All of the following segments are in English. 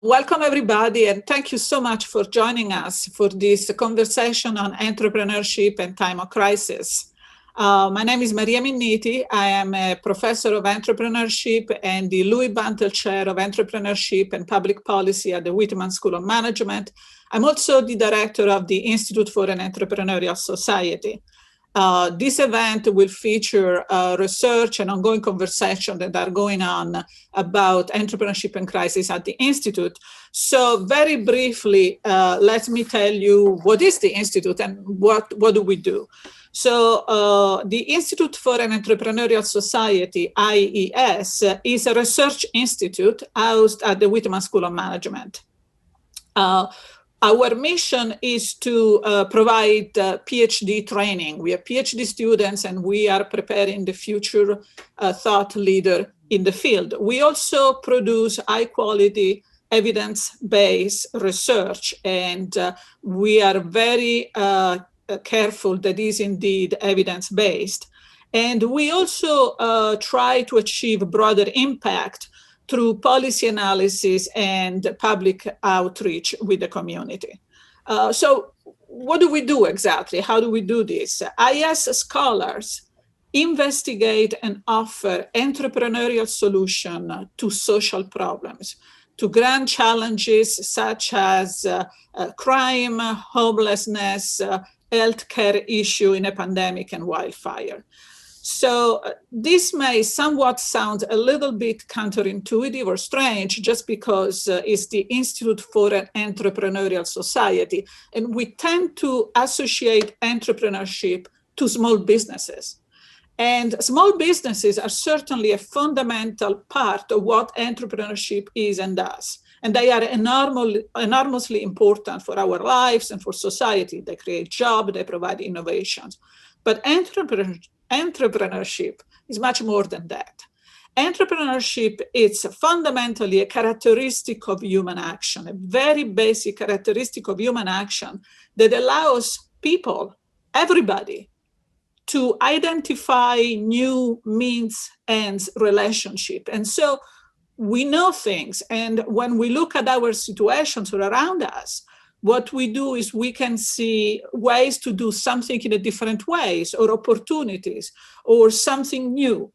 Welcome, everybody, and thank you so much for joining us for this conversation on entrepreneurship and time of crisis. My name is Maria Minniti. I am a professor of entrepreneurship and the Louis Bantle Chair of Entrepreneurship and Public Policy at the Whitman School of Management. I'm also the director of the Institute for an Entrepreneurial Society. This event will feature research and ongoing conversations that are going on about entrepreneurship and crisis at the Institute. So very briefly, let me tell you what is the Institute and what do we do. So the Institute for an Entrepreneurial Society, IES, is a research institute housed at the Whitman School of Management. Our mission is to provide PhD training. We have PhD students, and we are preparing the future thought leader in the field. We also produce high-quality evidence-based research, and we are very careful that is indeed evidence-based. And we also try to achieve broader impact through policy analysis and public outreach with the community. So what do we do exactly? How do we do this? IS scholars investigate and offer entrepreneurial solutions to social problems, to grand challenges such as crime, homelessness, healthcare issue in a pandemic, and wildfire. So this may somewhat sound a little bit counterintuitive or strange just because it's the Institute for an Entrepreneurial Society, and we tend to associate entrepreneurship to small businesses. And small businesses are certainly a fundamental part of what entrepreneurship is and does. And they are enormously important for our lives and for society. They create jobs, they provide innovations. But entrepreneurship is much more than that. Entrepreneurship is fundamentally a characteristic of human action, a very basic characteristic of human action that allows people, everybody, to identify new means, ends, relationship. And so we know things, and when we look at our situations around us, what we do is we can see ways to do something in a different ways, or opportunities, or something new.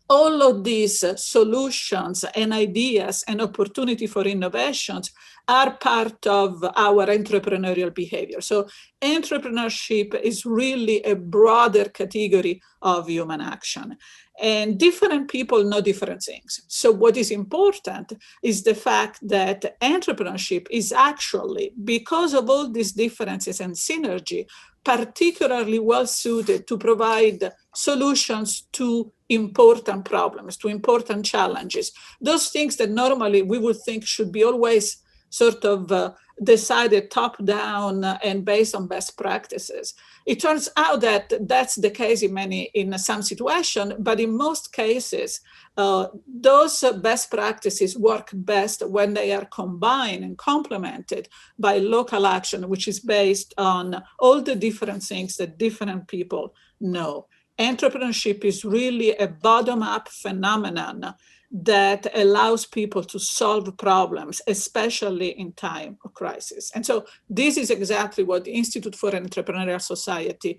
All of these solutions and ideas and opportunity for innovations are part of our entrepreneurial behavior. So entrepreneurship is really a broader category of human action. And different people know different things. So what is important is the fact that entrepreneurship is actually, because of all these differences and synergy, particularly well suited to provide solutions to important problems, to important challenges. Those things that normally we would think should be always sort of decided top down and based on best practices. It turns out that that's the case in some situations, but in most cases, those best practices work best when they are combined and complemented by local action, which is based on all the different things that different people know. Entrepreneurship is really a bottom-up phenomenon that allows people to solve problems, especially in time of crisis. And so this is exactly what the Institute for an Entrepreneurial Society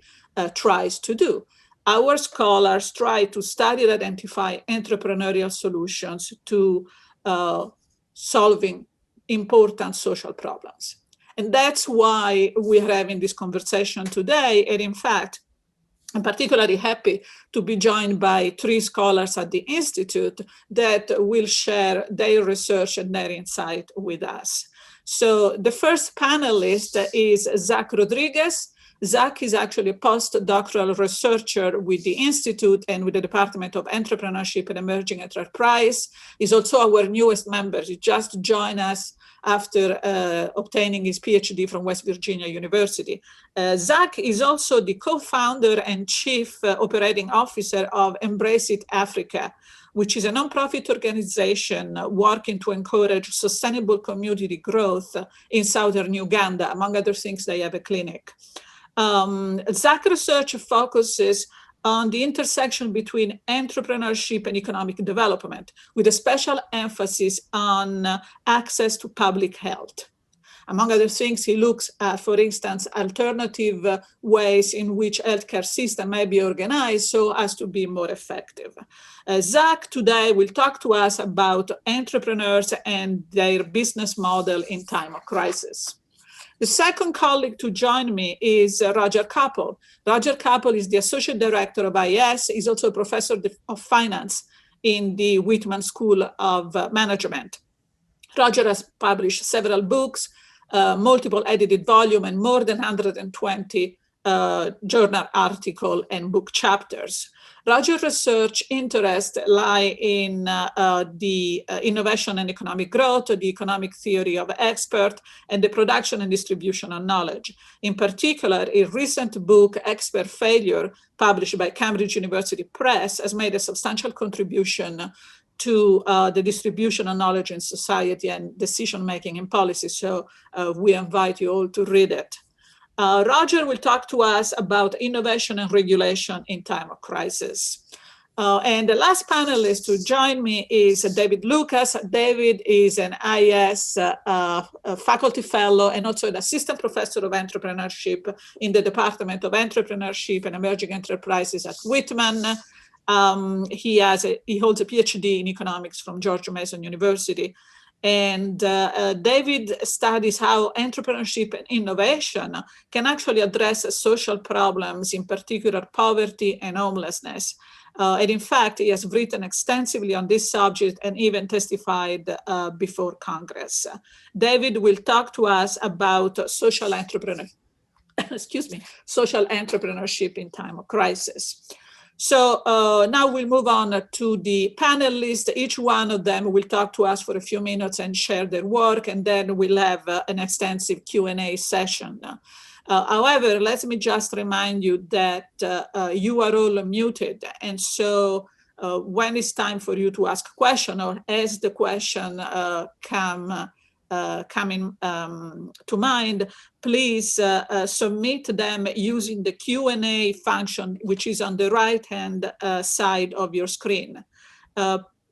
tries to do. Our scholars try to study and identify entrepreneurial solutions to solving important social problems. And that's why we're having this conversation today. And in fact, I'm particularly happy to be joined by 3 scholars at the Institute that will share their research and their insight with us. So the first panelist is Zach Rodriguez. Zach is actually a postdoctoral researcher with the Institute and with the Department of Entrepreneurship and Emerging Enterprise. He's also our newest member. He just joined us after obtaining his PhD from West Virginia University. Zach is also the co-founder and chief operating officer of Embrace It Africa, which is a nonprofit organization working to encourage sustainable community growth in southern Uganda. Among other things, they have a clinic. Zach's research focuses on the intersection between entrepreneurship and economic development, with a special emphasis on access to public health. Among other things, he looks at, for instance, alternative ways in which healthcare system may be organized so as to be more effective. Zach today will talk to us about entrepreneurs and their business model in time of crisis. The second colleague to join me is Roger Koppl. Roger Koppl is the Associate Director of IS. He's also a Professor of Finance in the Whitman School of Management. Roger has published several books, multiple edited volumes, and more than 120 journal articles and book chapters. Roger's research interests lie in the innovation and economic growth, the economic theory of expert, and the production and distribution of knowledge. In particular, a recent book, Expert Failure, published by Cambridge University Press, has made a substantial contribution to the distribution of knowledge in society and decision-making in policy. So we invite you all to read it. Roger will talk to us about innovation and regulation in time of crisis. And the last panelist to join me is David Lucas. David is an IS faculty fellow and also an assistant professor of entrepreneurship in the Department of Entrepreneurship and Emerging Enterprises at Whitman. He holds a PhD in economics from George Mason University. And David studies how entrepreneurship and innovation can actually address social problems, in particular poverty and homelessness. And in fact, he has written extensively on this subject and even testified before Congress. David will talk to us about social social entrepreneurship in time of crisis. So now we'll move on to the panelists. Each one of them will talk to us for a few minutes and share their work, and then we'll have an extensive Q&A session. However, let me just remind you that you are all muted, and so when it's time for you to ask a question, or as the question coming to mind, please submit them using the Q&A function, which is on the right-hand side of your screen.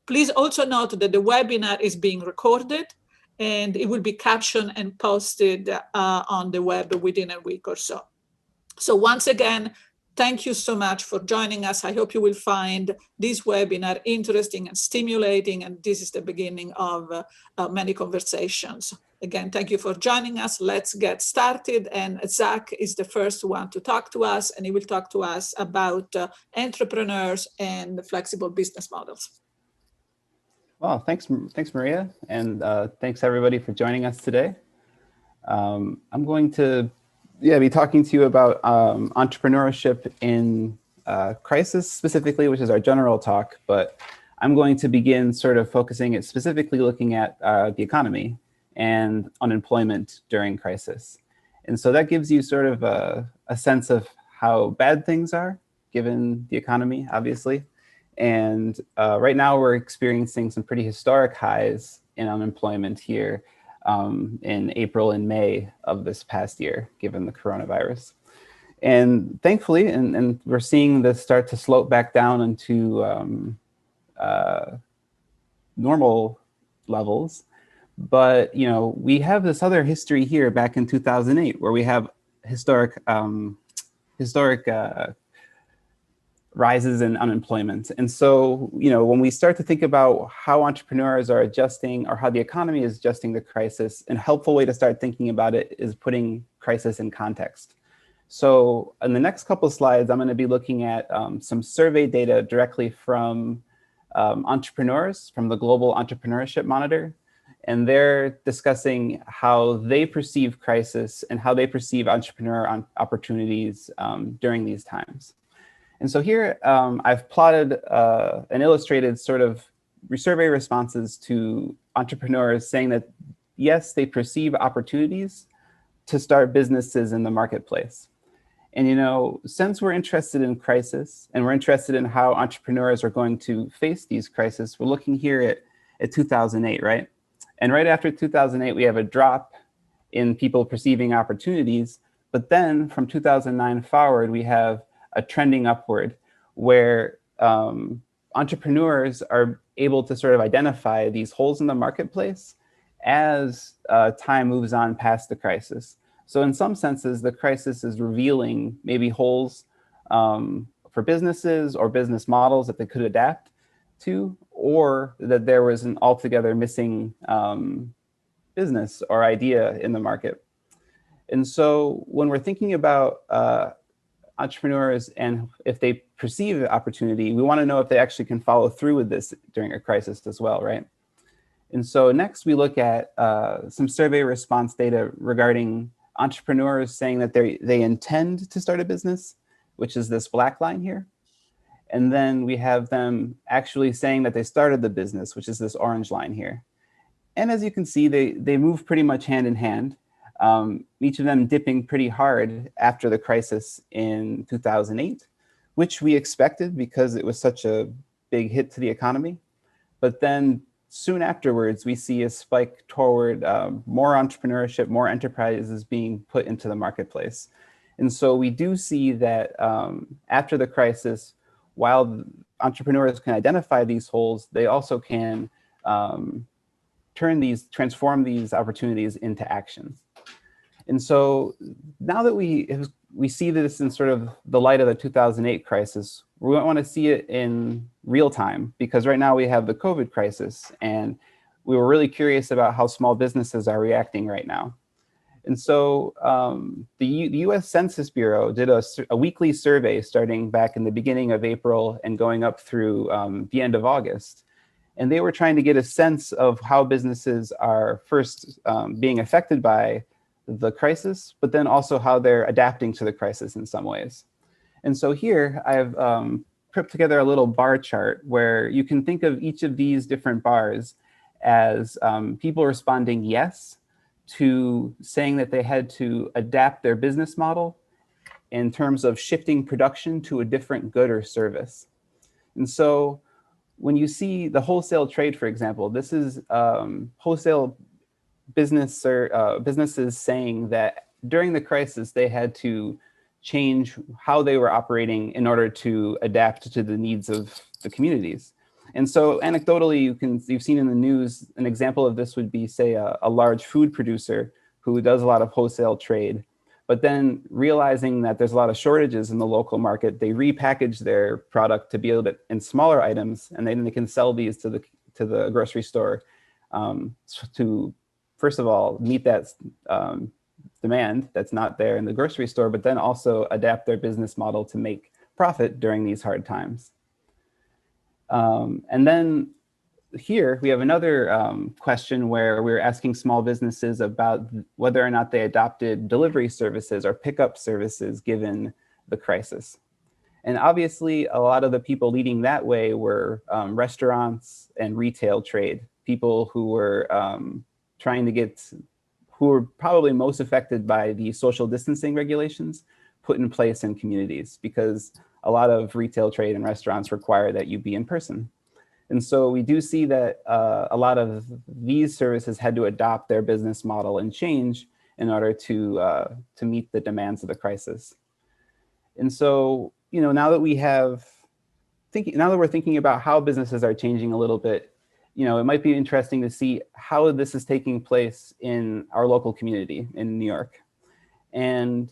Please also note that the webinar is being recorded and it will be captioned and posted on the web within a week or so. So once again, thank you so much for joining us. I hope you will find this webinar interesting and stimulating, and this is the beginning of many conversations. Again, thank you for joining us. Let's get started. And Zach is the first one to talk to us, and he will talk to us about entrepreneurs and flexible business models. Well, thanks Maria, and thanks everybody for joining us today. I'm going to be talking to you about entrepreneurship in crisis specifically, which is our general talk, but I'm going to begin sort of focusing it specifically looking at the economy and unemployment during crisis. And so that gives you sort of a sense of how bad things are given the economy, obviously. And right now we're experiencing some pretty historic highs in unemployment here in April and May of this past year, given the coronavirus. And thankfully, and we're seeing this start to slope back down into normal levels. But, you know, we have this other history here back in 2008, where we have historic rises in unemployment. And so, you know, when we start to think about how entrepreneurs are adjusting or how the economy is adjusting to crisis, a helpful way to start thinking about it is putting crisis in context. So in the next couple of slides, I'm going to be looking at some survey data directly from entrepreneurs from the Global Entrepreneurship Monitor. And they're discussing how they perceive crisis and how they perceive entrepreneur opportunities during these times. And so here I've plotted an illustrated sort of survey responses to entrepreneurs saying that, yes, they perceive opportunities to start businesses in the marketplace. And, you know, since we're interested in crisis and we're interested in how entrepreneurs are going to face these crises, we're looking here at 2008, right? And right after 2008, we have a drop in people perceiving opportunities. But then from 2009 forward, we have a trending upward where entrepreneurs are able to sort of identify these holes in the marketplace as time moves on past the crisis. So in some senses, the crisis is revealing maybe holes for businesses or business models that they could adapt to, or that there was an altogether missing business or idea in the market. And so when we're thinking about entrepreneurs and if they perceive opportunity, we want to know if they actually can follow through with this during a crisis as well, right? And so next we look at some survey response data regarding entrepreneurs saying that they intend to start a business, which is this black line here. And then we have them actually saying that they started the business, which is this orange line here. And as you can see, they move pretty much hand in hand, each of them dipping pretty hard after the crisis in 2008, which we expected because it was such a big hit to the economy. But then soon afterwards, we see a spike toward more entrepreneurship, more enterprises being put into the marketplace. And so we do see that after the crisis, while entrepreneurs can identify these holes, they also can transform these opportunities into action. And so now that we see this in sort of the light of the 2008 crisis, we want to see it in real time, because right now we have the COVID crisis, and we were really curious about how small businesses are reacting right now. And so the US Census Bureau did a weekly survey starting back in the beginning of April and going up through the end of August. And they were trying to get a sense of how businesses are first being affected by the crisis, but then also how they're adapting to the crisis in some ways. And so here I've put together a little bar chart where you can think of each of these different bars as people responding yes to saying that they had to adapt their business model in terms of shifting production to a different good or service. And so when you see the wholesale trade, for example, this is wholesale businesses saying that during the crisis, they had to change how they were operating in order to adapt to the needs of the communities. And so anecdotally, you've seen in the news, an example of this would be, say, a large food producer who does a lot of wholesale trade, but then realizing that there's a lot of shortages in the local market, they repackage their product to be able to, in smaller items, and then they can sell these to the grocery store to, first of all, meet that demand that's not there in the grocery store, but then also adapt their business model to make profit during these hard times. And then here we have another question where we're asking small businesses about whether or not they adopted delivery services or pickup services given the crisis. And obviously, a lot of the people leading that way were restaurants and retail trade, people who were who were probably most affected by the social distancing regulations put in place in communities, because a lot of retail trade and restaurants require that you be in person. And so we do see that a lot of these services had to adopt their business model and change in order to meet the demands of the crisis. And so, now that we're thinking about how businesses are changing a little bit, it might be interesting to see how this is taking place in our local community in New York. And,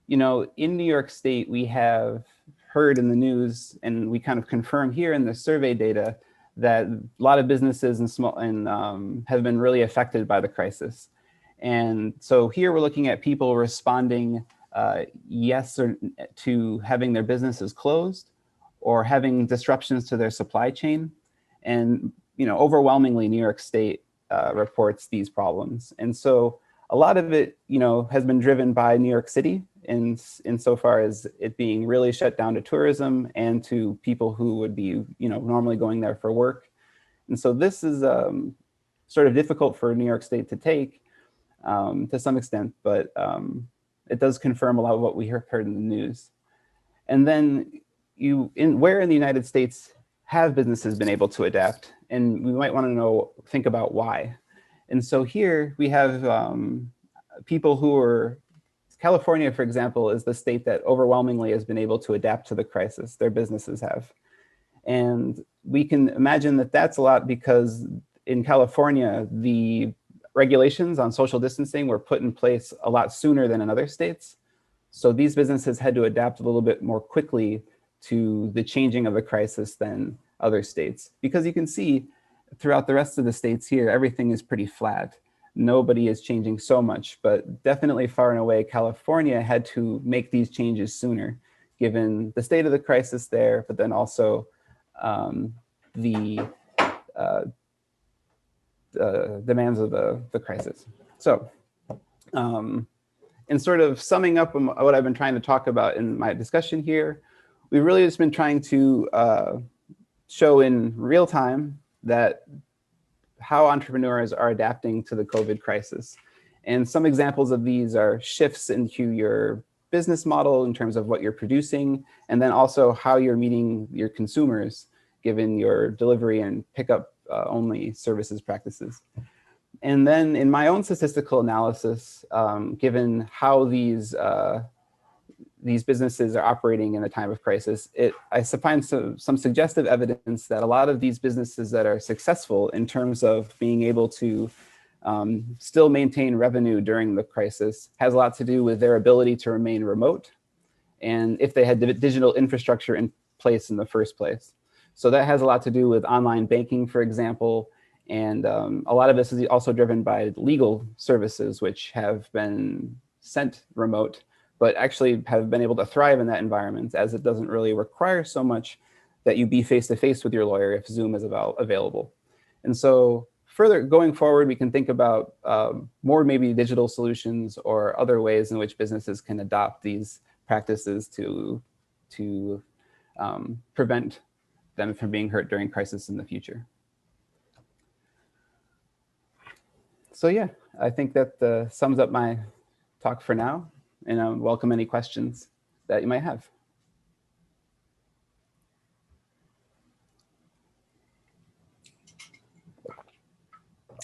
in New York State, we have heard in the news, and we kind of confirm here in the survey data, that a lot of businesses have been really affected by the crisis. And so here we're looking at people responding yes to having their businesses closed or having disruptions to their supply chain. And overwhelmingly, New York State reports these problems. And so a lot of it, has been driven by New York City insofar as it being really shut down to tourism and to people who would be, normally going there for work. And so this is sort of difficult for New York State to take to some extent, but it does confirm a lot of what we heard in the news. And then where in the United States have businesses been able to adapt? And we might want to think about why. And so here we have people who are California, for example, is the state that overwhelmingly has been able to adapt to the crisis. Their businesses have. And we can imagine that that's a lot because in California, the regulations on social distancing were put in place a lot sooner than in other states. So these businesses had to adapt a little bit more quickly to the changing of the crisis than other states. Because you can see throughout the rest of the states here, everything is pretty flat. Nobody is changing so much, but definitely far and away, California had to make these changes sooner, given the state of the crisis there, but then also the demands of the crisis. So in sort of summing up what I've been trying to talk about in my discussion here, we've really just been trying to show in real time that how entrepreneurs are adapting to the COVID crisis. And some examples of these are shifts into your business model in terms of what you're producing, and then also how you're meeting your consumers, given your delivery and pickup only services practices. And then in my own statistical analysis, given how these businesses are operating in a time of crisis, I find some suggestive evidence that a lot of these businesses that are successful in terms of being able to still maintain revenue during the crisis has a lot to do with their ability to remain remote, and if they had digital infrastructure in place in the first place. So that has a lot to do with online banking, for example, and a lot of this is also driven by legal services, which have been sent remote, but actually have been able to thrive in that environment, as it doesn't really require so much that you be face-to-face with your lawyer if Zoom is available. And so further going forward, we can think about more maybe digital solutions or other ways in which businesses can adopt these practices to prevent them from being hurt during crisis in the future. So yeah, I think that sums up my talk for now, and I welcome any questions that you might have.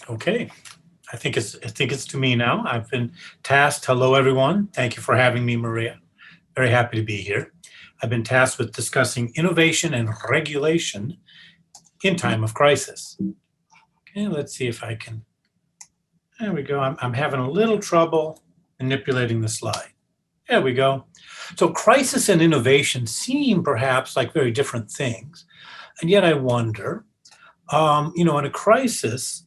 Okay, I think it's to me now. I've been tasked. Hello, everyone. Thank you for having me, Maria. Very happy to be here. I've been tasked with discussing innovation and regulation in time of crisis. Okay, let's see if I can. There we go. I'm having a little trouble manipulating the slide. There we go. So crisis and innovation seem perhaps like very different things. And yet I wonder, in a crisis,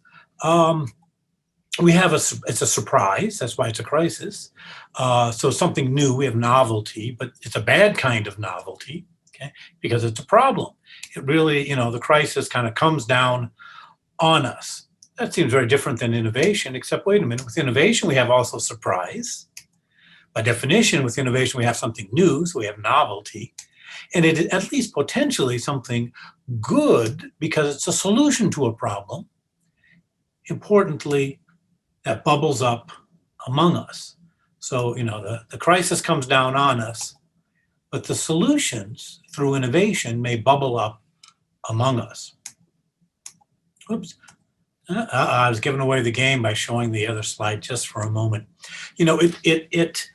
we have it's a surprise. That's why it's a crisis. So something new, we have novelty, but it's a bad kind of novelty, okay? Because it's a problem. It really, the crisis kind of comes down on us. That seems very different than innovation, except wait a minute, with innovation, we have also surprise. By definition, with innovation, we have something new, so we have novelty. And it is at least potentially something good because it's a solution to a problem. Importantly, that bubbles up among us. So, the crisis comes down on us, but the solutions through innovation may bubble up among us. Oops. I was giving away the game by showing the other slide just for a moment. It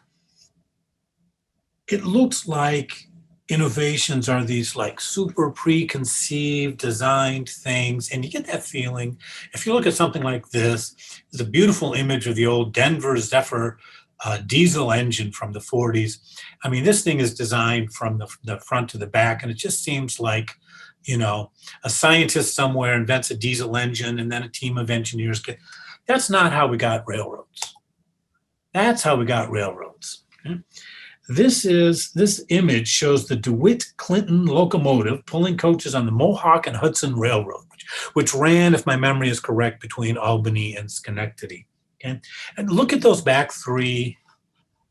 looks like innovations are these like super preconceived, designed things. And you get that feeling, if you look at something like this, there's a beautiful image of the old Denver Zephyr diesel engine from the 40s. I mean, this thing is designed from the front to the back, and it just seems like, a scientist somewhere invents a diesel engine and then a team of engineers that's not how we got railroads. That's how we got railroads. Okay? This image shows the DeWitt Clinton locomotive pulling coaches on the Mohawk and Hudson Railroad, which ran, if my memory is correct, between Albany and Schenectady. Okay? And look at those back three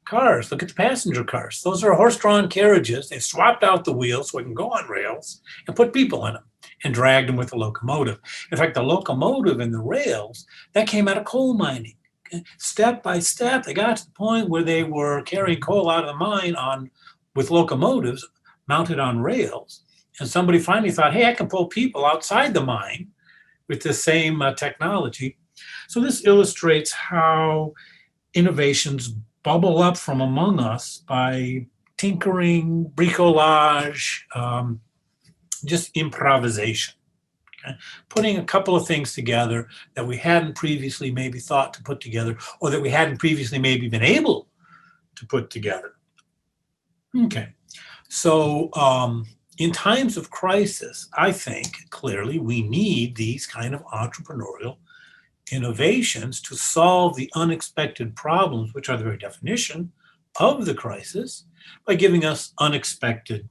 cars. Look at the passenger cars. Those are horse-drawn carriages. They swapped out the wheels so we can go on rails and put people in them and dragged them with the locomotive. In fact, the locomotive and the rails, that came out of coal mining. Okay? Step by step, they got to the point where they were carrying coal out of the mine with locomotives mounted on rails. And somebody finally thought, hey, I can pull people outside the mine with the same technology. So this illustrates how innovations bubble up from among us by tinkering, bricolage, just improvisation. Okay? Putting a couple of things together that we hadn't previously maybe thought to put together, or that we hadn't previously maybe been able to put together. Okay, so in times of crisis, I think clearly we need these kind of entrepreneurial innovations to solve the unexpected problems, which are the very definition of the crisis, by giving us unexpected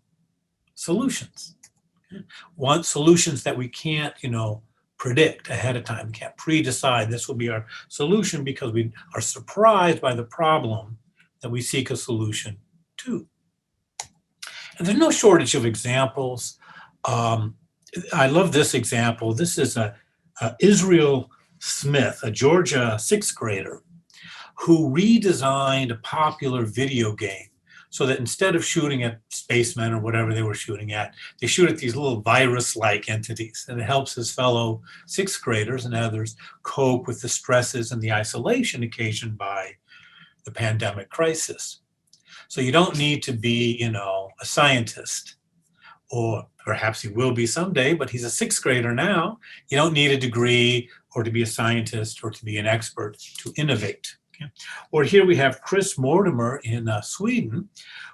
solutions. Want solutions that we can't, predict ahead of time. We can't pre-decide this will be our solution because we are surprised by the problem that we seek a solution to. And there's no shortage of examples. I love this example. This is Israel Smith, a Georgia sixth grader, who redesigned a popular video game so that instead of shooting at spacemen or whatever they were shooting at, they shoot at these little virus-like entities. And it helps his fellow sixth graders and others cope with the stresses and the isolation occasioned by the pandemic crisis. So you don't need to be, a scientist, or perhaps he will be someday, but he's a sixth grader now. You don't need a degree or to be a scientist or to be an expert to innovate. Okay? Or here we have Chris Mortimer in Sweden,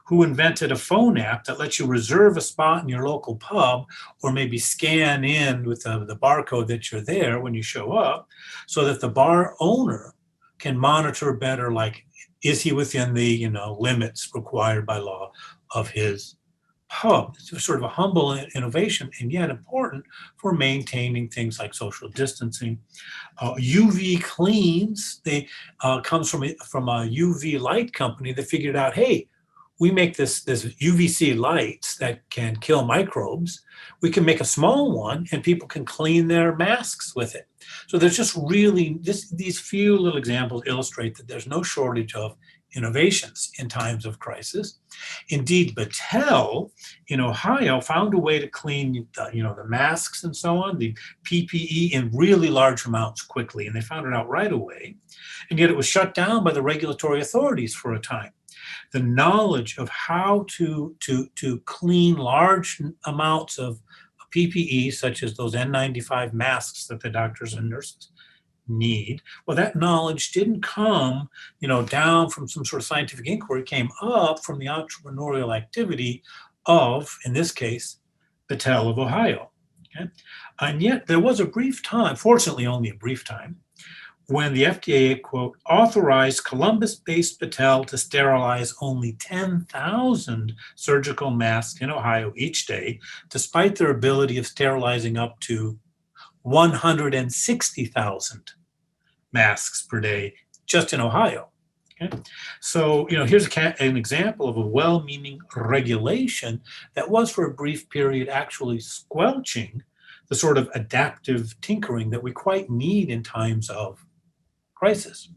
who invented a phone app that lets you reserve a spot in your local pub, or maybe scan in with the barcode that you're there when you show up, so that the bar owner can monitor better, like, is he within the limits required by law of his pub? It's sort of a humble innovation, and yet important for maintaining things like social distancing. UV Cleans, they comes from a UV light company that figured out, hey, we make this UVC lights that can kill microbes. We can make a small one and people can clean their masks with it. So there's just really, these few little examples illustrate that there's no shortage of innovations in times of crisis. Indeed, Bantle in Ohio found a way to clean the masks and so on, the PPE, in really large amounts quickly, and they found it out right away. And yet it was shut down by the regulatory authorities for a time. The knowledge of how to clean large amounts of PPE, such as those N95 masks that the doctors and nurses need, well, that knowledge didn't come, down from some sort of scientific inquiry. It came up from the entrepreneurial activity of, in this case, Bantle of Ohio. Okay? And yet there was a brief time, fortunately only a brief time, when the FDA, quote, authorized Columbus-based Bantle to sterilize only 10,000 surgical masks in Ohio each day, despite their ability of sterilizing up to 160,000 masks per day just in Ohio. Okay? So, here's an example of a well-meaning regulation that was for a brief period actually squelching the sort of adaptive tinkering that we quite need in times of crisis.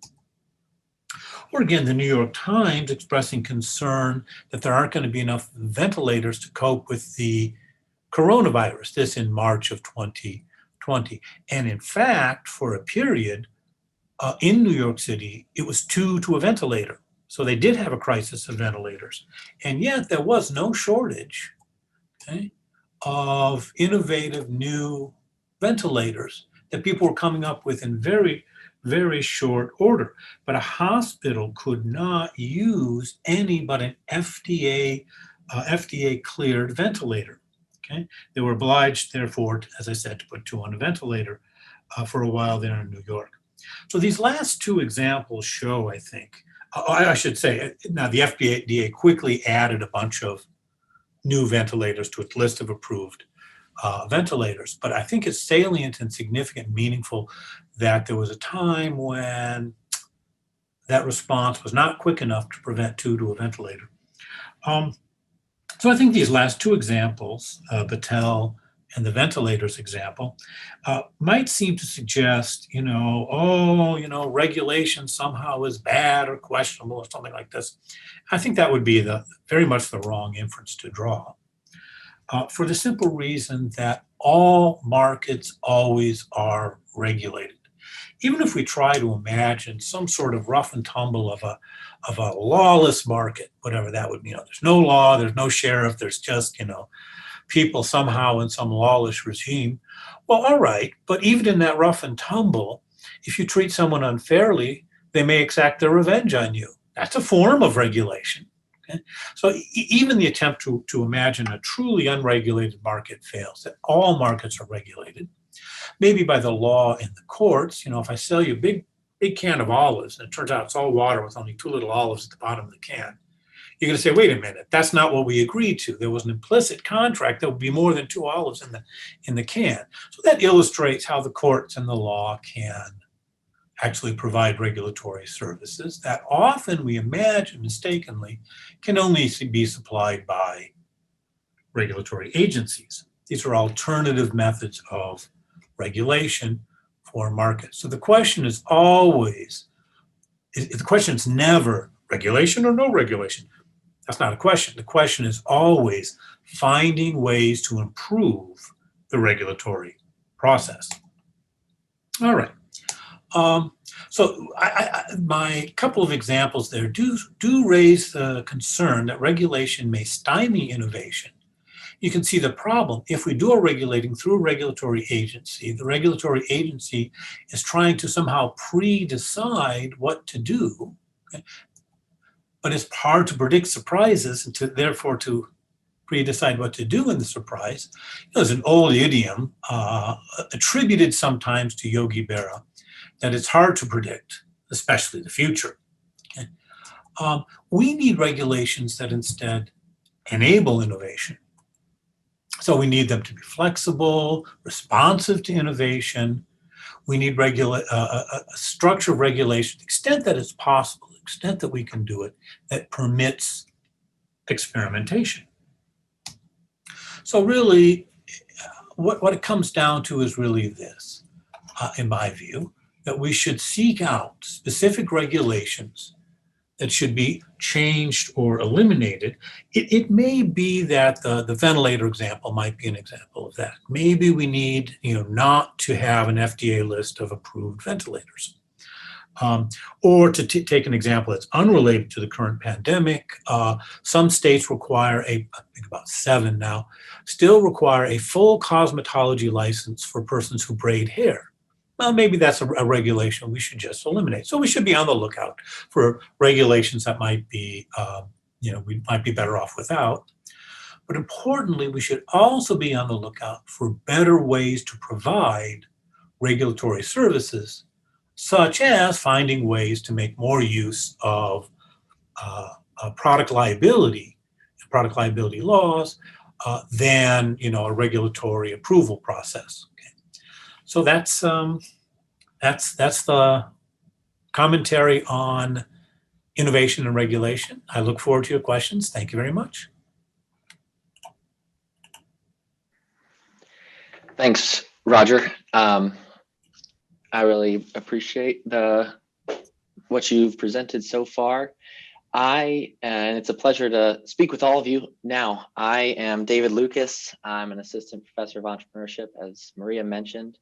Or again, the New York Times expressing concern that there aren't going to be enough ventilators to cope with the coronavirus, this in March of 2020. And in fact, for a period in New York City, it was 2 to a ventilator. So they did have a crisis of ventilators. And yet there was no shortage, okay, of innovative new ventilators that people were coming up with in very, very short order. But a hospital could not use any but an FDA cleared ventilator. Okay, they were obliged, therefore, as I said, to put 2 on a ventilator for a while there in New York. So these last 2 examples show, I think, I should say, now the FDA quickly added a bunch of new ventilators to its list of approved ventilators. But I think it's salient and significant and meaningful that there was a time when that response was not quick enough to prevent 2 to a ventilator. So I think these last 2 examples, Bantle and the ventilators example, might seem to suggest, regulation somehow is bad or questionable or something like this. I think that would be very much the wrong inference to draw, for the simple reason that all markets always are regulated. even if we try to imagine some sort of rough and tumble of a lawless market, whatever that would mean, there's no law, there's no sheriff, there's just, people somehow in some lawless regime. Well, all right, but even in that rough and tumble, if you treat someone unfairly, they may exact their revenge on you. That's a form of regulation. Okay? So even the attempt to imagine a truly unregulated market fails, that all markets are regulated, maybe by the law in the courts. If I sell you a big can of olives and it turns out it's all water with only 2 little olives at the bottom of the can, you're going to say, wait a minute, that's not what we agreed to. There was an implicit contract. There would be more than 2 olives in the can. So that illustrates how the courts and the law can actually provide regulatory services that often we imagine mistakenly can only be supplied by regulatory agencies. These are alternative methods of regulation for markets. So the question is always, the question is never regulation or no regulation. That's not a question. The question is always finding ways to improve the regulatory process. All right. So my couple of examples there do raise the concern that regulation may stymie innovation. You can see the problem. If we do our regulating through a regulatory agency, the regulatory agency is trying to somehow pre-decide what to do, okay? But it's hard to predict surprises and therefore to pre-decide what to do in the surprise. There's an old idiom attributed sometimes to Yogi Berra that it's hard to predict, especially the future. Okay? We need regulations that instead enable innovation. So we need them to be flexible, responsive to innovation. We need a structure of regulation, to the extent that it's possible, the extent that we can do it, that permits experimentation. So really, what it comes down to is really this, in my view, that we should seek out specific regulations that should be changed or eliminated. It may be that the ventilator example might be an example of that. Maybe we need, not to have an FDA list of approved ventilators. Or to take an example that's unrelated to the current pandemic, some states require I think about 7 now, still require a full cosmetology license for persons who braid hair. Well, maybe that's a regulation we should just eliminate. So we should be on the lookout for regulations that might be, we might be better off without. But importantly, we should also be on the lookout for better ways to provide regulatory services, such as finding ways to make more use of product liability laws than a regulatory approval process. So that's the commentary on innovation and regulation. I look forward to your questions. Thank you very much. Thanks, Roger. I really appreciate what you've presented so far. And it's a pleasure to speak with all of you now. I am David Lucas. I'm an assistant professor of entrepreneurship, as Maria mentioned.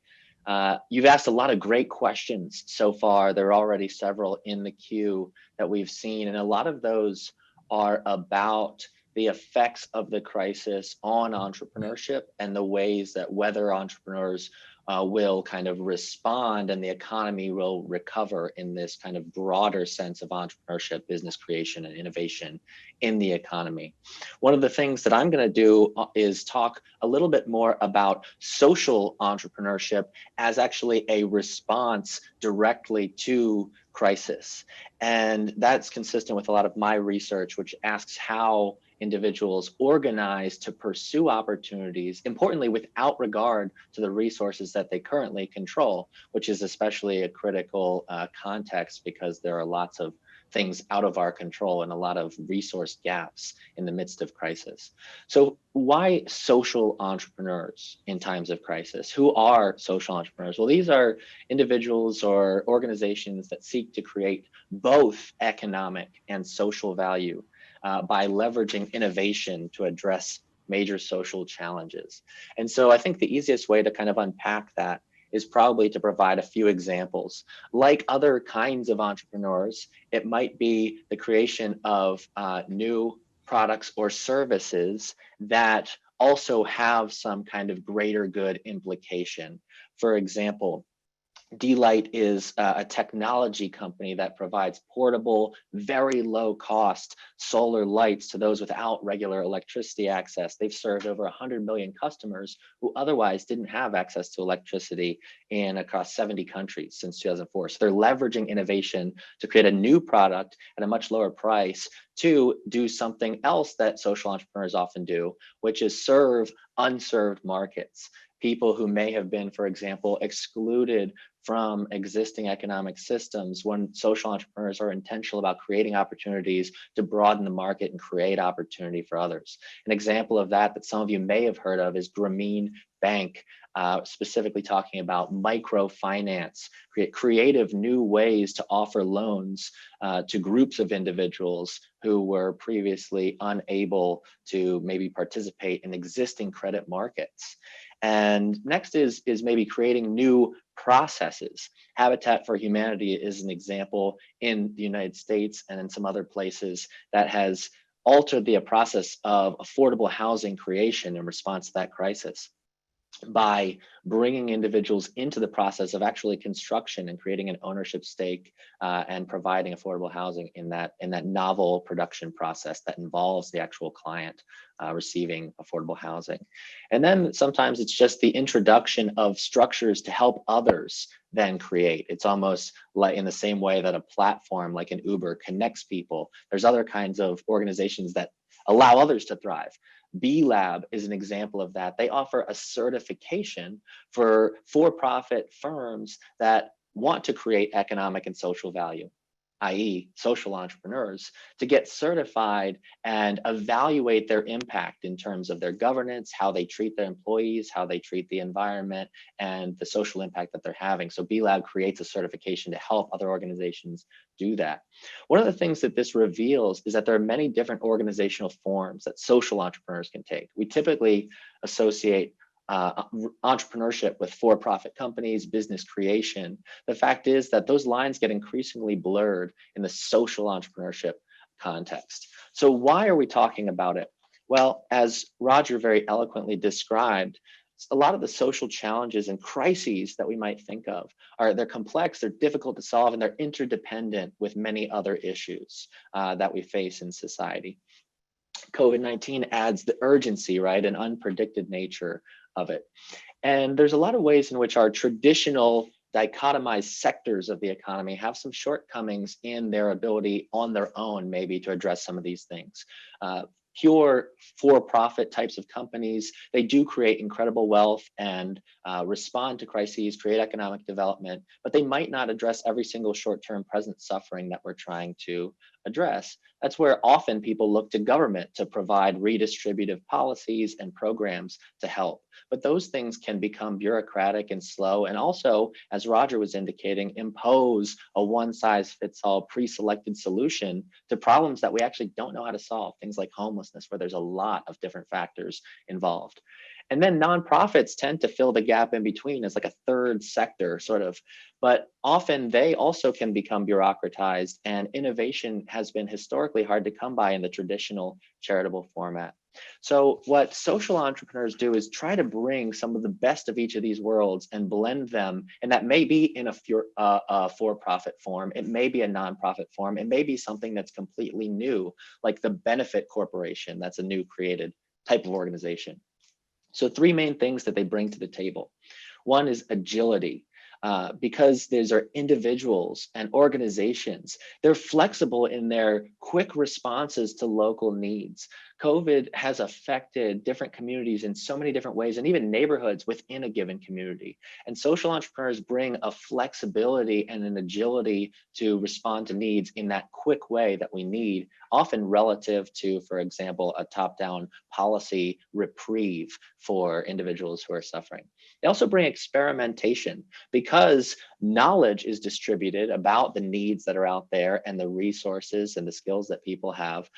You've asked a lot of great questions so far. There are already several in the queue that we've seen, and a lot of those are about the effects of the crisis on entrepreneurship and the ways that whether entrepreneurs will kind of respond and the economy will recover in this kind of broader sense of entrepreneurship, business creation, and innovation in the economy. One of the things that I'm going to do is talk a little bit more about social entrepreneurship as actually a response directly to crisis. And that's consistent with a lot of my research, which asks how individuals organize to pursue opportunities, importantly, without regard to the resources that they currently control, which is especially a critical context because there are lots of things out of our control and a lot of resource gaps in the midst of crisis. So why social entrepreneurs in times of crisis? Who are social entrepreneurs? Well, these are individuals or organizations that seek to create both economic and social value by leveraging innovation to address major social challenges. And so I think the easiest way to kind of unpack that is probably to provide a few examples. Like other kinds of entrepreneurs, it might be the creation of new products or services that also have some kind of greater good implication. For example, D-Light is a technology company that provides portable, very low cost solar lights to those without regular electricity access. They've served over 100 million customers who otherwise didn't have access to electricity across 70 countries since 2004. So they're leveraging innovation to create a new product at a much lower price to do something else that social entrepreneurs often do, which is serve unserved markets. People who may have been, for example, excluded from existing economic systems, when social entrepreneurs are intentional about creating opportunities to broaden the market and create opportunity for others. An example of that some of you may have heard of is Grameen Bank, specifically talking about microfinance, create creative new ways to offer loans to groups of individuals who were previously unable to maybe participate in existing credit markets. And next is maybe creating new processes. Habitat for Humanity is an example in the United States and in some other places that has altered the process of affordable housing creation in response to that crisis by bringing individuals into the process of actually construction and creating an ownership stake and providing affordable housing in that novel production process that involves the actual client receiving affordable housing. And then sometimes it's just the introduction of structures to help others then create. It's almost like in the same way that a platform like an Uber connects people. There's other kinds of organizations that allow others to thrive. B-Lab is an example of that. They offer a certification for for-profit firms that want to create economic and social value, i.e. social entrepreneurs, to get certified and evaluate their impact in terms of their governance, how they treat their employees, how they treat the environment, and the social impact that they're having. So B-Lab creates a certification to help other organizations do that. One of the things that this reveals is that there are many different organizational forms that social entrepreneurs can take. We typically associate entrepreneurship with for-profit companies, business creation. The fact is that those lines get increasingly blurred in the social entrepreneurship context. So why are we talking about it? Well, as Roger very eloquently described, a lot of the social challenges and crises that we might think of they're complex, they're difficult to solve, and they're interdependent with many other issues that we face in society. COVID-19 adds the urgency, right, and unpredicted nature of it. And there's a lot of ways in which our traditional dichotomized sectors of the economy have some shortcomings in their ability on their own, maybe, to address some of these things. Pure for-profit types of companies, they do create incredible wealth and respond to crises, create economic development, but they might not address every single short-term present suffering that we're trying to address. That's where often people look to government to provide redistributive policies and programs to help. But those things can become bureaucratic and slow, and also, as Roger was indicating, impose a one-size-fits-all pre-selected solution to problems that we actually don't know how to solve, things like homelessness, where there's a lot of different factors involved. And then nonprofits tend to fill the gap in between as like a third sector, sort of. But often they also can become bureaucratized, and innovation has been historically hard to come by in the traditional charitable format. So what social entrepreneurs do is try to bring some of the best of each of these worlds and blend them. And that may be in a for-profit form. It may be a nonprofit form. It may be something that's completely new, like the benefit corporation. That's a new created type of organization. So three main things that they bring to the table. One is agility. Because these are individuals and organizations, they're flexible in their quick responses to local needs. COVID has affected different communities in so many different ways, and even neighborhoods within a given community. And social entrepreneurs bring a flexibility and an agility to respond to needs in that quick way that we need, often relative to, for example, a top-down policy reprieve for individuals who are suffering. They also bring experimentation, because knowledge is distributed about the needs that are out there and the resources and the skills that people have,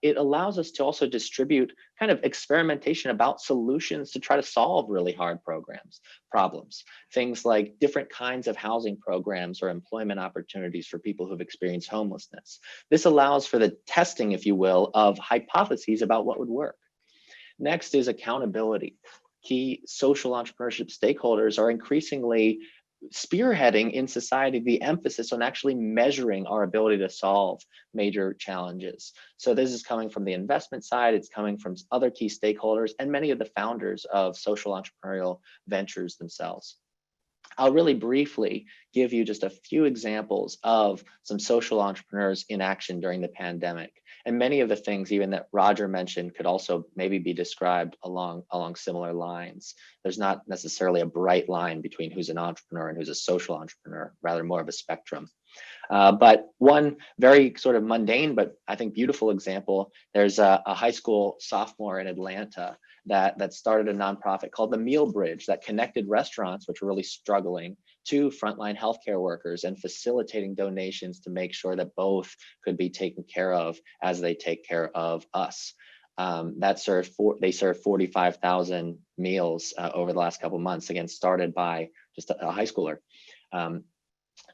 it allows us to also distribute kind of experimentation about solutions to try to solve really hard problems. Things like different kinds of housing programs or employment opportunities for people who've experienced homelessness. This allows for the testing, if you will, of hypotheses about what would work. Next is accountability. Key social entrepreneurship stakeholders are increasingly spearheading in society the emphasis on actually measuring our ability to solve major challenges. So this is coming from the investment side, it's coming from other key stakeholders and many of the founders of social entrepreneurial ventures themselves. I'll really briefly give you just a few examples of some social entrepreneurs in action during the pandemic. And many of the things even that Roger mentioned could also maybe be described along similar lines. There's not necessarily a bright line between who's an entrepreneur and who's a social entrepreneur, rather more of a spectrum. But one very sort of mundane, but I think beautiful example, there's a high school sophomore in Atlanta that started a nonprofit called the Meal Bridge that connected restaurants, which were really struggling, to frontline healthcare workers and facilitating donations to make sure that both could be taken care of as they take care of us. They served 45,000 meals over the last couple of months, again, started by just a high schooler.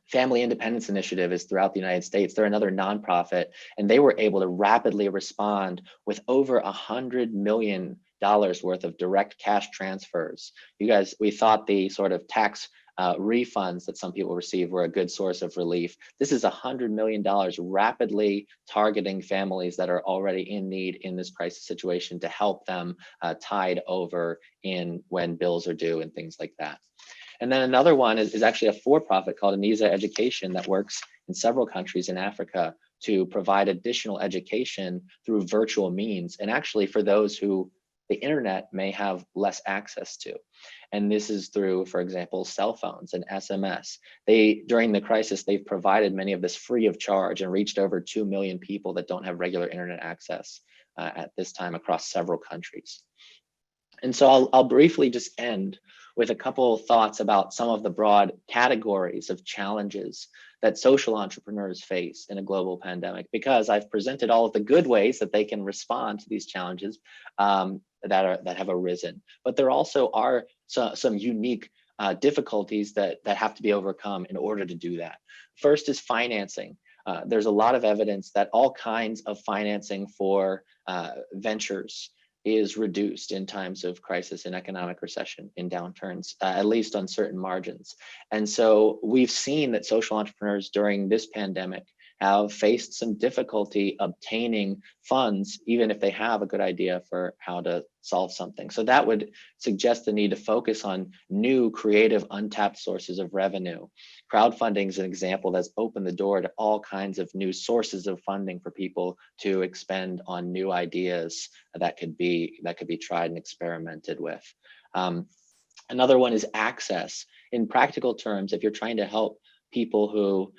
Family Independence Initiative is throughout the United States. They're another nonprofit, and they were able to rapidly respond with over $100 million worth of direct cash transfers. You guys, we thought the sort of tax refunds that some people receive were a good source of relief. This is $100 million rapidly targeting families that are already in need in this crisis situation to help them tide over in when bills are due and things like that. And then another one is actually a for-profit called Anisa Education that works in several countries in Africa to provide additional education through virtual means, and actually for those who the internet may have less access to. And this is through, for example, cell phones and SMS. During the crisis, they've provided many of this free of charge and reached over 2 million people that don't have regular internet access at this time across several countries. And so I'll briefly just end with a couple of thoughts about some of the broad categories of challenges that social entrepreneurs face in a global pandemic, because I've presented all of the good ways that they can respond to these challenges that have arisen. But there also are some unique difficulties that have to be overcome in order to do that. First is financing. There's a lot of evidence that all kinds of financing for ventures is reduced in times of crisis and economic recession, in downturns, at least on certain margins. And so we've seen that social entrepreneurs during this pandemic have faced some difficulty obtaining funds, even if they have a good idea for how to solve something. So that would suggest the need to focus on new, creative, untapped sources of revenue. Crowdfunding is an example that's opened the door to all kinds of new sources of funding for people to expend on new ideas that could be tried and experimented with. Another one is access. In practical terms, if you're trying to help people who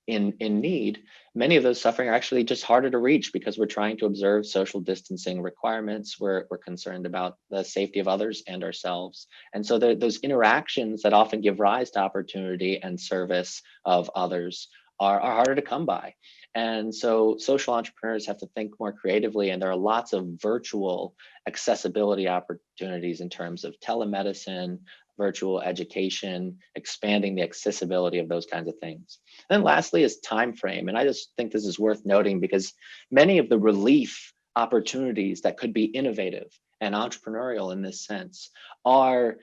in need, many of those suffering are actually just harder to reach because we're trying to observe social distancing requirements. We're concerned about the safety of others and ourselves. And so those interactions that often give rise to opportunity and service of others are harder to come by. And so social entrepreneurs have to think more creatively, and there are lots of virtual accessibility opportunities in terms of telemedicine, virtual education, expanding the accessibility of those kinds of things. And then lastly is time frame. And I just think this is worth noting because many of the relief opportunities that could be innovative and entrepreneurial in this sense are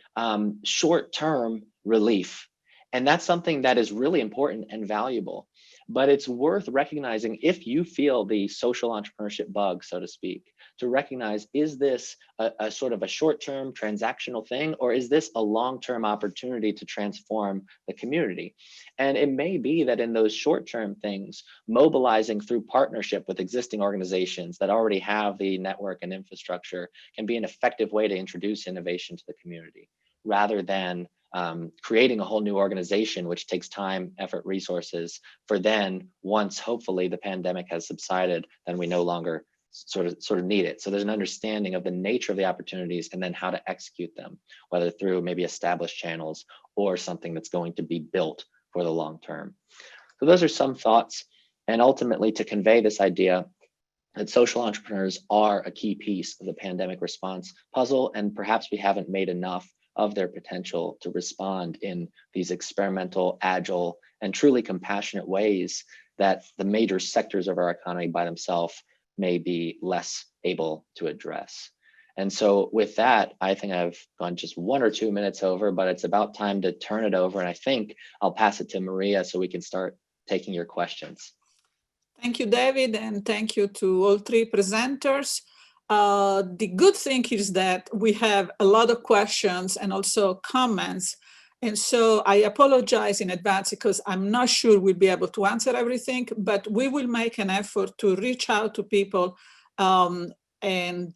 short-term relief. And that's something that is really important and valuable. But it's worth recognizing, if you feel the social entrepreneurship bug, so to speak, to recognize, is this a sort of a short-term transactional thing, or is this a long-term opportunity to transform the community? And it may be that in those short-term things, mobilizing through partnership with existing organizations that already have the network and infrastructure can be an effective way to introduce innovation to the community, rather than creating a whole new organization, which takes time, effort, resources, for then, once hopefully the pandemic has subsided, then we no longer sort of need it. So there's an understanding of the nature of the opportunities and then how to execute them, whether through maybe established channels or something that's going to be built for the long term. So those are some thoughts. And ultimately, to convey this idea that social entrepreneurs are a key piece of the pandemic response puzzle, and perhaps we haven't made enough of their potential to respond in these experimental, agile, and truly compassionate ways that the major sectors of our economy by themselves may be less able to address. And so with that, I think I've gone just 1 or 2 minutes over, but it's about time to turn it over. And I think I'll pass it to Maria so we can start taking your questions. Thank you, David, and thank you to all three presenters. The good thing is that we have a lot of questions and also comments. And so I apologize in advance because I'm not sure we'll be able to answer everything, but we will make an effort to reach out to people and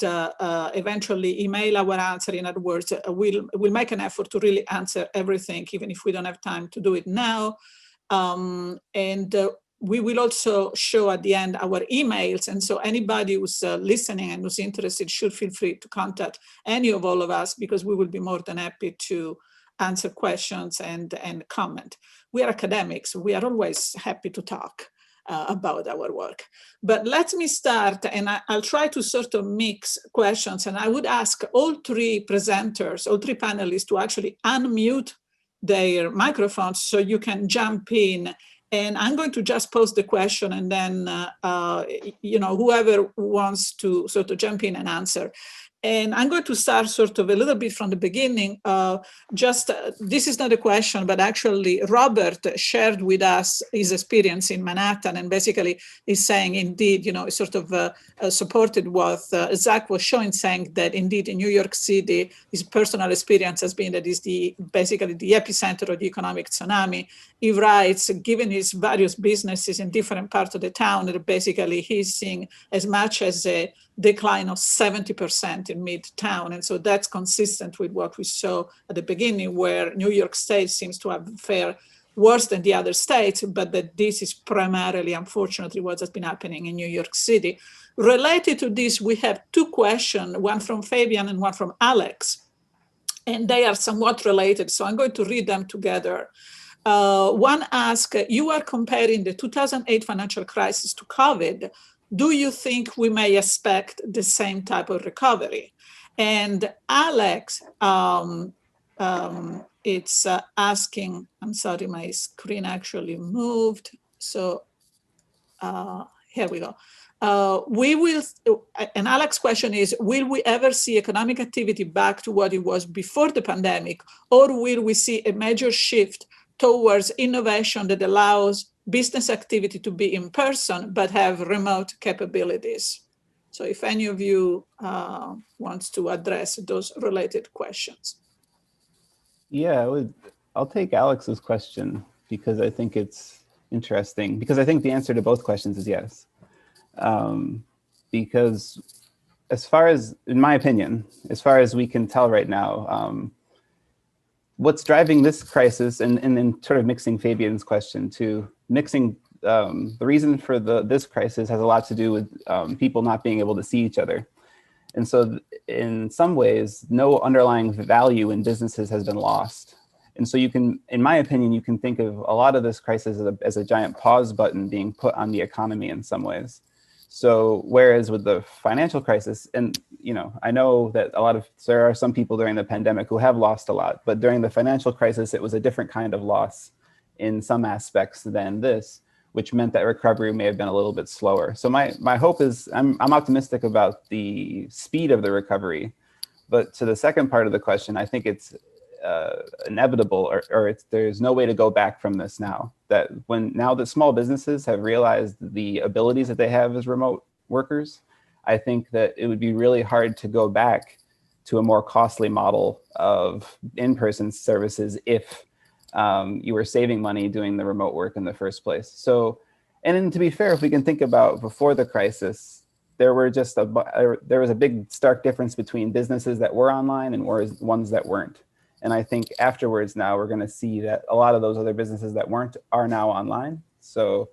eventually email our answer. In other words, we'll make an effort to really answer everything, even if we don't have time to do it now. We will also show at the end our emails. And so anybody who's listening and who's interested should feel free to contact any of all of us, because we will be more than happy to answer questions and comment. We are academics. We are always happy to talk about our work. But let me start, and I'll try to sort of mix questions. And I would ask all three presenters, all three panelists, to actually unmute their microphones so you can jump in. And I'm going to just pose the question, and then whoever wants to sort of jump in and answer. And I'm going to start sort of a little bit from the beginning. This is not a question, but actually Robert shared with us his experience in Manhattan, and basically is saying, indeed, sort of supported what Zach was showing, saying that indeed in New York City, his personal experience has been that is basically the epicenter of the economic tsunami. He writes, given his various businesses in different parts of the town, that basically he's seeing as much as a decline of 70% in Midtown. And so that's consistent with what we saw at the beginning, where New York State seems to have fared worse than the other states, but that this is primarily, unfortunately, what has been happening in New York City. Related to this, we have two questions, one from Fabian and one from Alex, and they are somewhat related. So I'm going to read them together. One asks, you are comparing the 2008 financial crisis to COVID. Do you think we may expect the same type of recovery? And Alex, it's asking, I'm sorry, my screen actually moved. So here we go. And Alex's question is, will we ever see economic activity back to what it was before the pandemic, or will we see a major shift towards innovation that allows business activity to be in person, but have remote capabilities? So if any of you wants to address those related questions. Yeah, I'll take Alex's question because I think it's interesting, because I think the answer to both questions is yes. Because as far as, in my opinion, as far as we can tell right now, what's driving this crisis, and then sort of mixing Fabian's question too, the reason for this crisis has a lot to do with people not being able to see each other. And so in some ways, no underlying value in businesses has been lost. And so you can, in my opinion, you can think of a lot of this crisis as a giant pause button being put on the economy in some ways. So whereas with the financial crisis, and I know that there are some people during the pandemic who have lost a lot, but during the financial crisis, it was a different kind of loss in some aspects than this, which meant that recovery may have been a little bit slower. So my hope is, I'm optimistic about the speed of the recovery, but to the second part of the question, I think it's inevitable, or there's no way to go back from this now. Now that small businesses have realized the abilities that they have as remote workers, I think that it would be really hard to go back to a more costly model of in-person services if you were saving money doing the remote work in the first place. So, and then to be fair, if we can think about before the crisis, there was a big stark difference between businesses that were online and ones that weren't. And I think afterwards now we're going to see that a lot of those other businesses that weren't are now online. So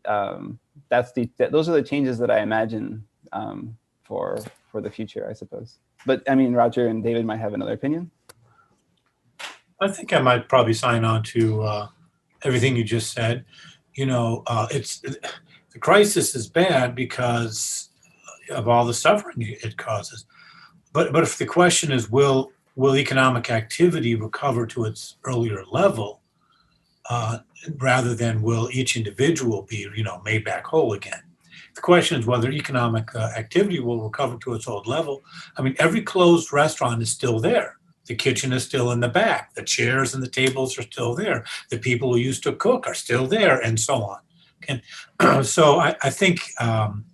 those are the changes that I imagine for the future, I suppose. But I mean, Roger and David might have another opinion. I think I might probably sign on to everything you just said. You know, the crisis is bad because of all the suffering it causes. But if the question is, will economic activity recover to its earlier level, rather than will each individual be, made back whole again? The question is whether economic activity will recover to its old level. I mean, every closed restaurant is still there. The kitchen is still in the back. The chairs and the tables are still there. The people who used to cook are still there, and so on. And so I think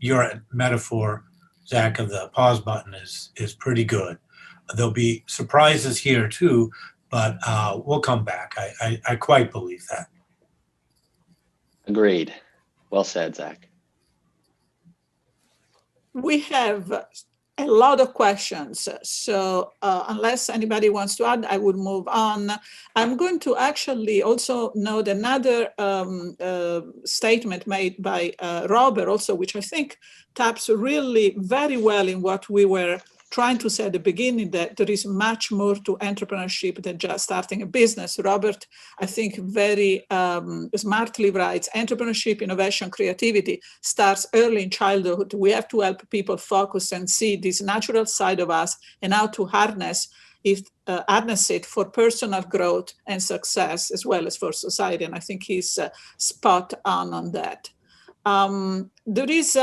your metaphor, Zach, of the pause button is pretty good. There'll be surprises here too, but we'll come back. I quite believe that. Agreed. Well said, Zach. We have a lot of questions, so unless anybody wants to add, I would move on. I'm going to actually also note another statement made by Robert also, which I think taps really very well in what we were trying to say at the beginning, that there is much more to entrepreneurship than just starting a business. Robert, I think, very smartly writes, entrepreneurship, innovation, creativity starts early in childhood. We have to help people focus and see this natural side of us and how to harness it for personal growth and success, as well as for society. And I think he's spot on that. There is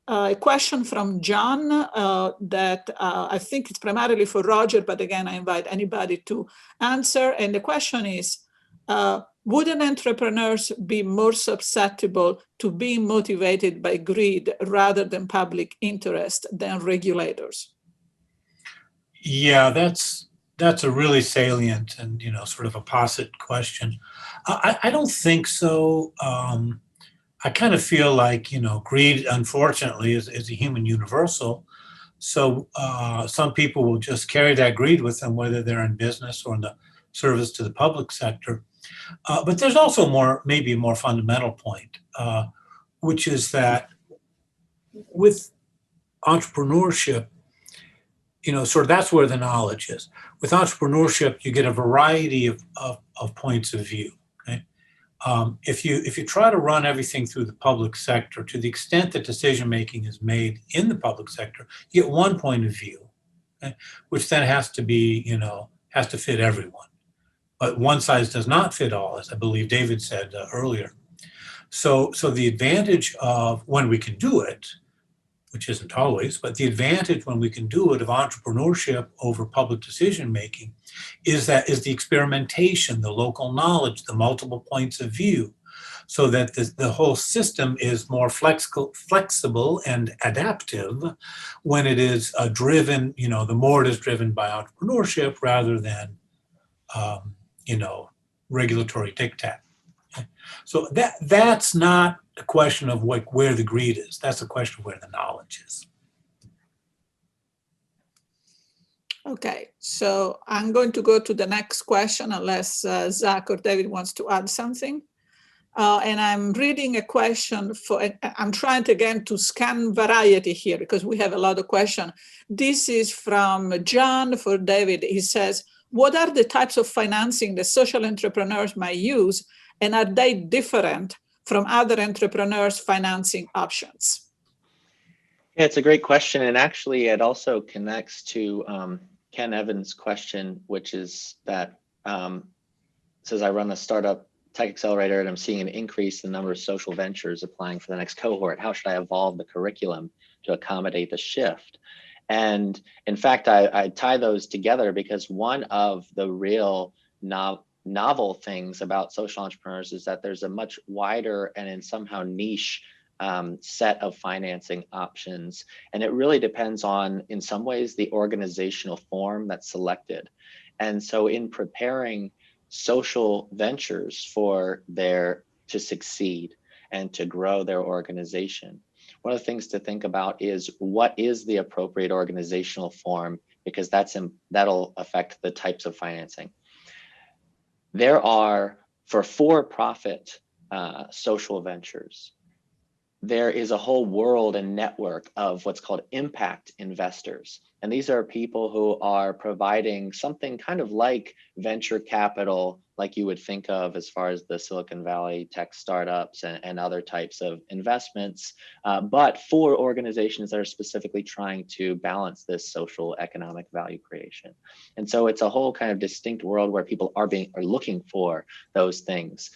a question from John that I think it's primarily for Roger, but again, I invite anybody to answer. And the question is, wouldn't entrepreneurs be more susceptible to being motivated by greed rather than public interest than regulators? Yeah, that's a really salient and sort of opposite question. I don't think so. I kind of feel like, greed, unfortunately, is a human universal. So some people will just carry that greed with them, whether they're in business or in the service to the public sector. But there's also maybe a more fundamental point, which is that with entrepreneurship, sort of that's where the knowledge is. With entrepreneurship, you get a variety of points of view. Okay? If you try to run everything through the public sector, to the extent that decision making is made in the public sector, you get one point of view, okay, which then has to fit everyone. But one size does not fit all, as I believe David said earlier. So the advantage of when we can do it, which isn't always, but the advantage when we can do it of entrepreneurship over public decision making is the experimentation, the local knowledge, the multiple points of view, so that the whole system is more flexible and adaptive when it is driven, the more it is driven by entrepreneurship rather than, regulatory diktat. Okay? So that's not a question of where the greed is. That's a question of where the knowledge is. Okay, so I'm going to go to the next question unless Zach or David wants to add something. And I'm reading a question I'm trying again to scan variety here because we have a lot of questions. This is from John for David. He says, what are the types of financing that social entrepreneurs might use, and are they different from other entrepreneurs' financing options? Yeah, it's a great question. And actually, it also connects to Ken Evans' question, which is that says, I run a startup tech accelerator and I'm seeing an increase in the number of social ventures applying for the next cohort. How should I evolve the curriculum to accommodate the shift? And in fact, I tie those together because one of the real novel things about social entrepreneurs is that there's a much wider and in somehow niche set of financing options. And it really depends on, in some ways, the organizational form that's selected. And so in preparing social ventures to succeed and to grow their organization, one of the things to think about is what is the appropriate organizational form, because that'll affect the types of financing. There are, for for-profit social ventures, there is a whole world and network of what's called impact investors. And these are people who are providing something kind of like venture capital, like you would think of as far as the Silicon Valley tech startups and other types of investments, but for organizations that are specifically trying to balance this social economic value creation. And so it's a whole kind of distinct world where people are looking for those things.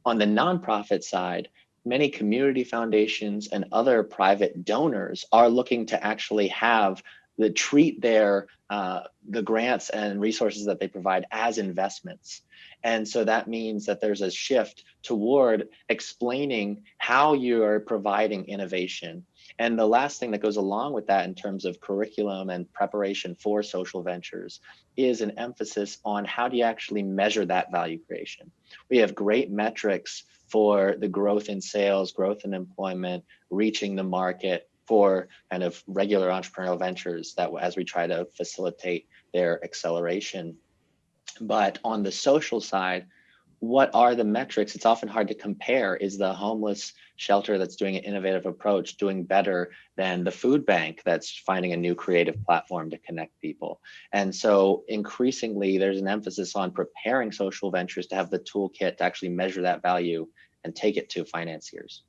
On the nonprofit side, many community foundations and other private donors are looking to actually treat their the grants and resources that they provide as investments. And so that means that there's a shift toward explaining how you are providing innovation. And the last thing that goes along with that in terms of curriculum and preparation for social ventures is an emphasis on how do you actually measure that value creation. We have great metrics for the growth in sales, growth in employment, reaching the market for kind of regular entrepreneurial ventures that as we try to facilitate their acceleration. But on the social side, what are the metrics? It's often hard to compare. Is the homeless shelter that's doing an innovative approach doing better than the food bank that's finding a new creative platform to connect people? And so increasingly, there's an emphasis on preparing social ventures to have the toolkit to actually measure that value and take it to financiers.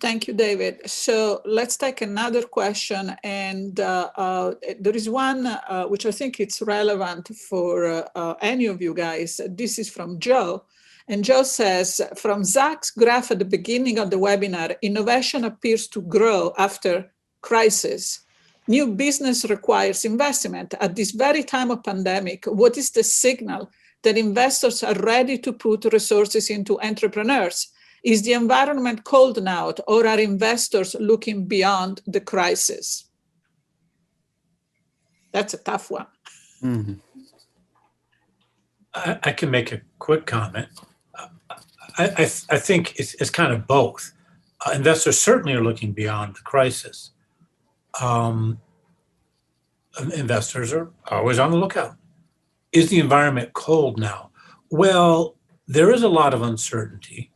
Thank you, David. So let's take another question. And there is one which I think it's relevant for any of you guys. This is from Joe. And Joe says, from Zach's graph at the beginning of the webinar, innovation appears to grow after crisis. New business requires investment. At this very time of pandemic, what is the signal that investors are ready to put resources into entrepreneurs? Is the environment cold now, or are investors looking beyond the crisis? That's a tough one. Mm-hmm. I can make a quick comment. I think it's kind of both. Investors certainly are looking beyond the crisis. Investors are always on the lookout. Is the environment cold now? Well, there is a lot of uncertainty.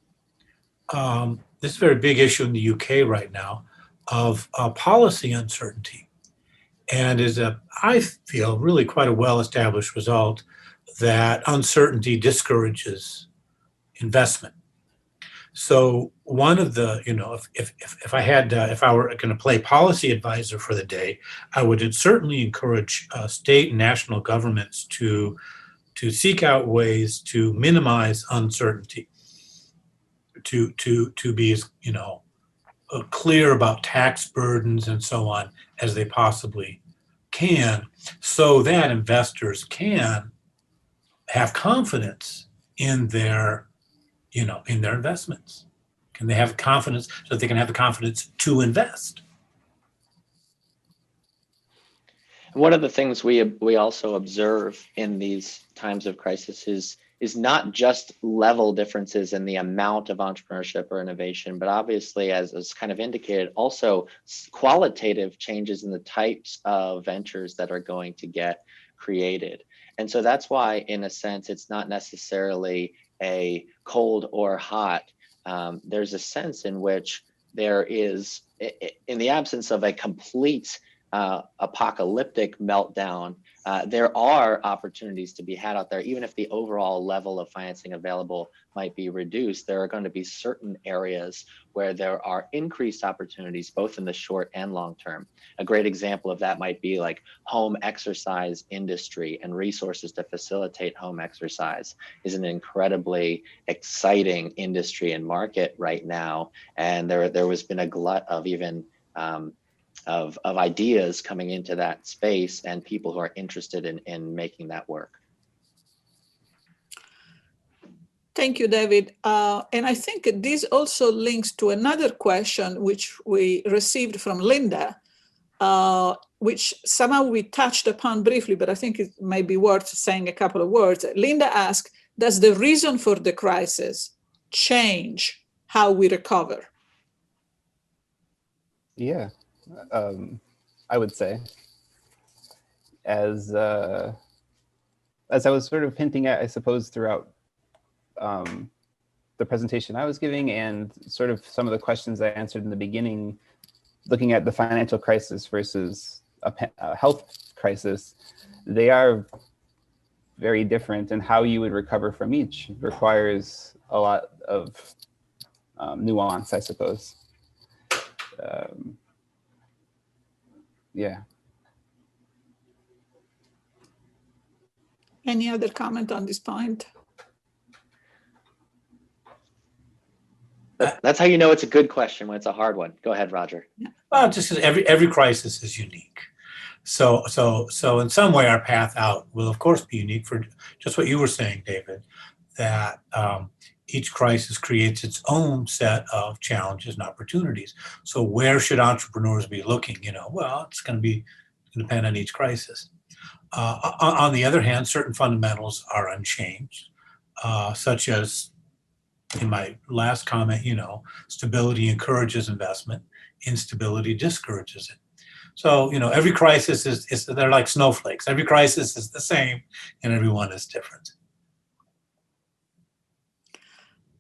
This is a very big issue in the UK right now of policy uncertainty, and is I feel, really quite a well-established result that uncertainty discourages investment. So one of the, if I were going to play policy advisor for the day, I would certainly encourage state and national governments to seek out ways to minimize uncertainty. To be as clear about tax burdens and so on as they possibly can, so that investors can have confidence in their investments. Can they have confidence so that they can have the confidence to invest? One of the things we also observe in these times of crisis is not just level differences in the amount of entrepreneurship or innovation, but obviously, as kind of indicated, also qualitative changes in the types of ventures that are going to get created. And so that's why, in a sense, it's not necessarily a cold or hot. There's a sense in which there is, in the absence of a complete apocalyptic meltdown, there are opportunities to be had out there. Even if the overall level of financing available might be reduced, there are going to be certain areas where there are increased opportunities, both in the short and long term. A great example of that might be like home exercise industry, and resources to facilitate home exercise is an incredibly exciting industry and market right now. And there has been a glut of even of ideas coming into that space, and people who are interested in making that work. Thank you, David. And I think this also links to another question which we received from Linda, which somehow we touched upon briefly, but I think it may be worth saying a couple of words. Linda asked, does the reason for the crisis change how we recover? Yeah. I would say, as I was sort of hinting at, I suppose, throughout the presentation I was giving and sort of some of the questions I answered in the beginning, looking at the financial crisis versus a health crisis, they are very different, and how you would recover from each requires a lot of nuance, I suppose. Yeah. Any other comment on this point? That's how you know it's a good question when it's a hard one. Go ahead, Roger. Well, just because every crisis is unique. So in some way, our path out will, of course, be unique for just what you were saying, David, that each crisis creates its own set of challenges and opportunities. So where should entrepreneurs be looking? Well, it's going to depend on each crisis. On the other hand, certain fundamentals are unchanged, such as in my last comment, stability encourages investment, instability discourages it. So, every crisis they're like snowflakes. Every crisis is the same and everyone is different.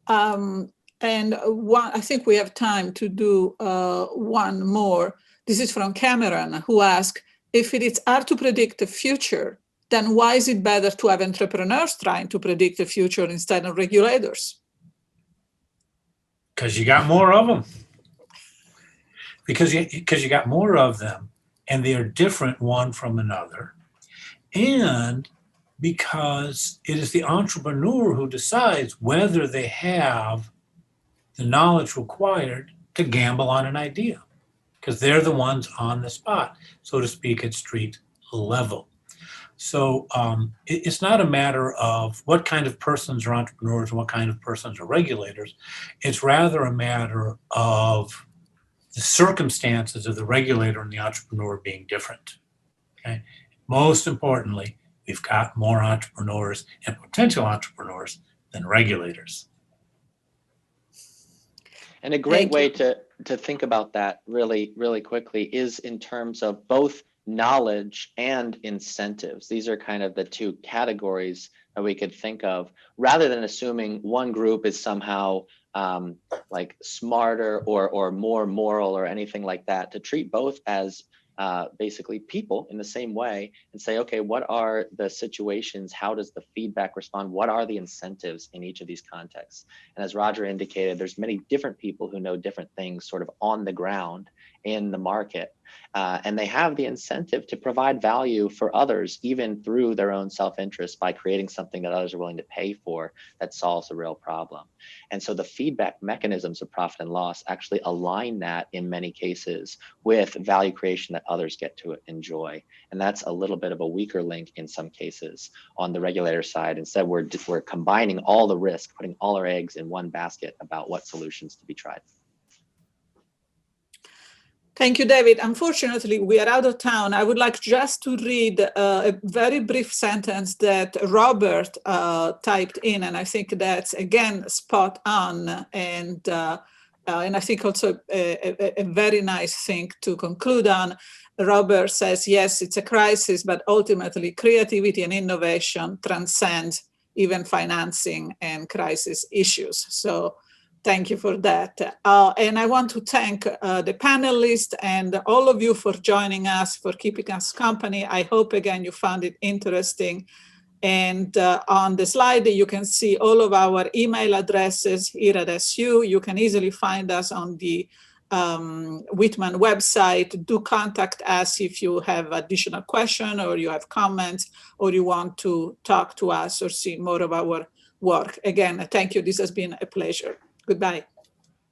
And I think we have time to do one more. This is from Cameron, who asked, if it is hard to predict the future, then why is it better to have entrepreneurs trying to predict the future instead of regulators? Because you got more of them. Because you got more of them, and they are different one from another. And because it is the entrepreneur who decides whether they have the knowledge required to gamble on an idea, because they're the ones on the spot, so to speak, at street level. So it's not a matter of what kind of persons are entrepreneurs and what kind of persons are regulators. It's rather a matter of the circumstances of the regulator and the entrepreneur being different. Okay. Most importantly, we've got more entrepreneurs and potential entrepreneurs than regulators. And a great way to think about that really, really quickly is in terms of both knowledge and incentives. These are kind of the two categories that we could think of, rather than assuming one group is somehow like smarter or more moral or anything like that, to treat both as basically people in the same way and say, okay, what are the situations? How does the feedback respond? What are the incentives in each of these contexts? And as Roger indicated, there's many different people who know different things sort of on the ground in the market. And they have the incentive to provide value for others, even through their own self-interest, by creating something that others are willing to pay for that solves a real problem. And so the feedback mechanisms of profit and loss actually align that in many cases with value creation that others get to enjoy. And that's a little bit of a weaker link in some cases on the regulator side. Instead, we're combining all the risk, putting all our eggs in one basket about what solutions to be tried. Thank you, David. Unfortunately, we are out of time. I would like just to read a very brief sentence that Robert typed in, and I think that's, again, spot on, and I think also a very nice thing to conclude on. Robert says, yes, it's a crisis, but ultimately creativity and innovation transcend even financing and crisis issues. So thank you for that. And I want to thank the panelists and all of you for joining us, for keeping us company. I hope, again, you found it interesting. And on the slide, you can see all of our email addresses here at SU. You can easily find us on the Whitman website. Do contact us if you have additional questions or you have comments or you want to talk to us or see more of our work. Again, thank you. This has been a pleasure. Goodbye.